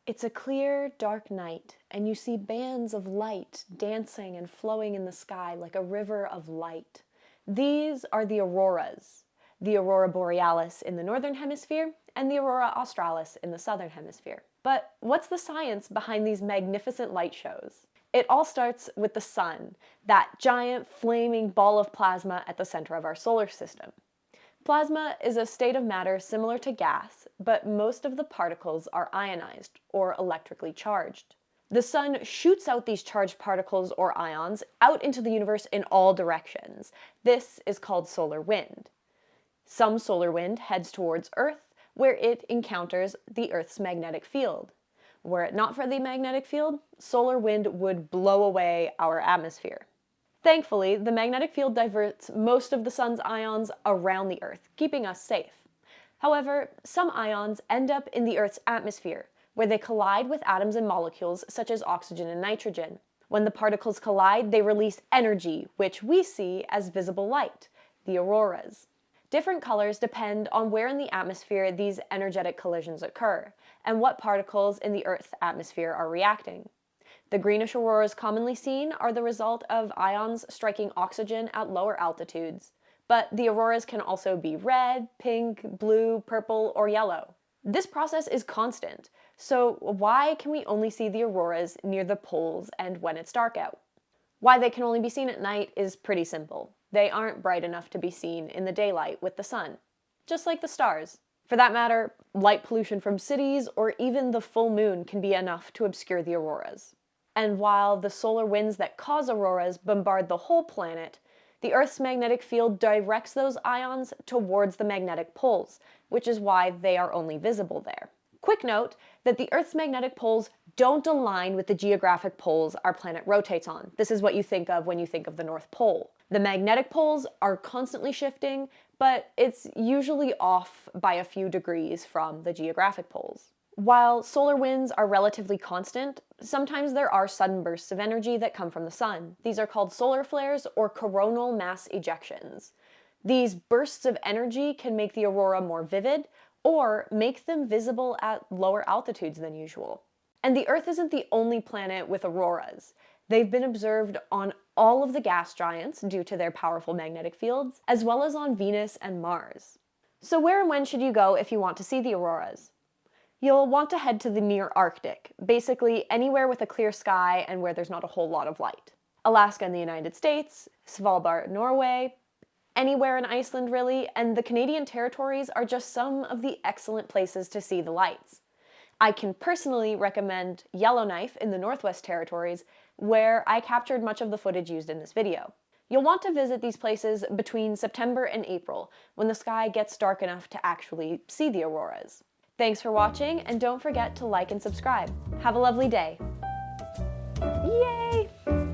It's a clear, dark night, and you see bands of light dancing and flowing in the sky like a river of light. These are the auroras, the aurora borealis in the northern hemisphere and the aurora australis in the southern hemisphere. But what's the science behind these magnificent light shows? It all starts with the sun, that giant flaming ball of plasma at the center of our solar system. Plasma is a state of matter similar to gas, but most of the particles are ionized, or electrically charged. The sun shoots out these charged particles or ions out into the universe in all directions. This is called solar wind. Some solar wind heads towards Earth, where it encounters the Earth's magnetic field. Were it not for the magnetic field, solar wind would blow away our atmosphere. Thankfully, the magnetic field diverts most of the sun's ions around the Earth, keeping us safe. However, some ions end up in the Earth's atmosphere, where they collide with atoms and molecules such as oxygen and nitrogen. When the particles collide, they release energy, which we see as visible light, the auroras. Different colors depend on where in the atmosphere these energetic collisions occur, and what particles in the Earth's atmosphere are reacting. The greenish auroras commonly seen are the result of ions striking oxygen at lower altitudes, but the auroras can also be red, pink, blue, purple, or yellow. This process is constant, so why can we only see the auroras near the poles and when it's dark out? Why they can only be seen at night is pretty simple. They aren't bright enough to be seen in the daylight with the sun, just like the stars. For that matter, light pollution from cities or even the full moon can be enough to obscure the auroras. And while the solar winds that cause auroras bombard the whole planet, the Earth's magnetic field directs those ions towards the magnetic poles, which is why they are only visible there. Quick note that the Earth's magnetic poles don't align with the geographic poles our planet rotates on. This is what you think of when you think of the North Pole. The magnetic poles are constantly shifting, but it's usually off by a few degrees from the geographic poles. While solar winds are relatively constant, sometimes there are sudden bursts of energy that come from the sun. These are called solar flares or coronal mass ejections. These bursts of energy can make the aurora more vivid or make them visible at lower altitudes than usual. And the Earth isn't the only planet with auroras. They've been observed on all of the gas giants due to their powerful magnetic fields, as well as on Venus and Mars. So where and when should you go if you want to see the auroras? You'll want to head to the near Arctic, basically anywhere with a clear sky and where there's not a whole lot of light. Alaska in the United States, Svalbard, Norway, anywhere in Iceland really, and the Canadian territories are just some of the excellent places to see the lights. I can personally recommend Yellowknife in the Northwest Territories, where I captured much of the footage used in this video. You'll want to visit these places between September and April, when the sky gets dark enough to actually see the auroras. Thanks for watching, and don't forget to like and subscribe. Have a lovely day. Yay!